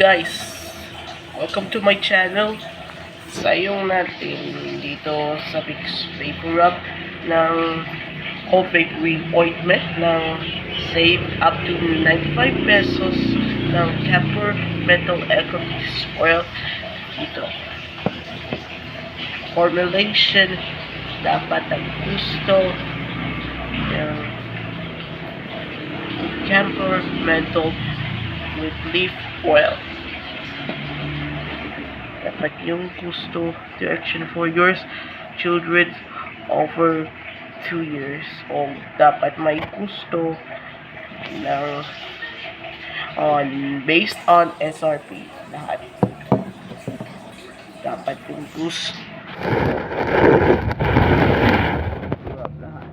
Guys, welcome to my channel. Sayong natin dito sa Vicks Vapor Rub ng Cold Cream Ointment ng save up to 95 pesos ng Camphor Menthol Eucalyptus Oil dito. Formulation dapat ang gusto ng Camphor Menthol with leaf oil. Dapat yung gusto direction for yours children over 2 years old. Dapat may gusto ng based on SRP lahat. Dapat yung gusto lahat.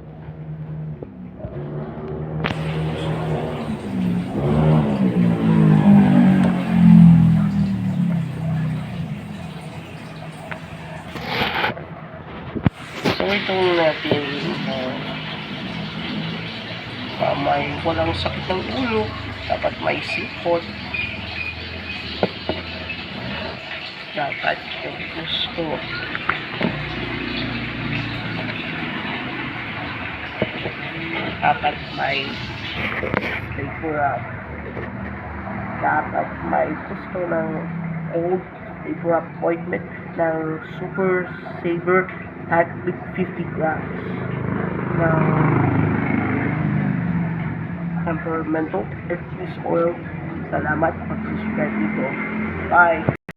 So itong natin may walang sakit ng ulo, dapat may sipot, dapat yung gusto dapat may vapor up, dapat may gusto ng cold vapor up ointment ng Super Saver Pack with 50 grams ng Camphor Menthol Eucalyptus Oil. Salamat pag-subscribe dito. Bye!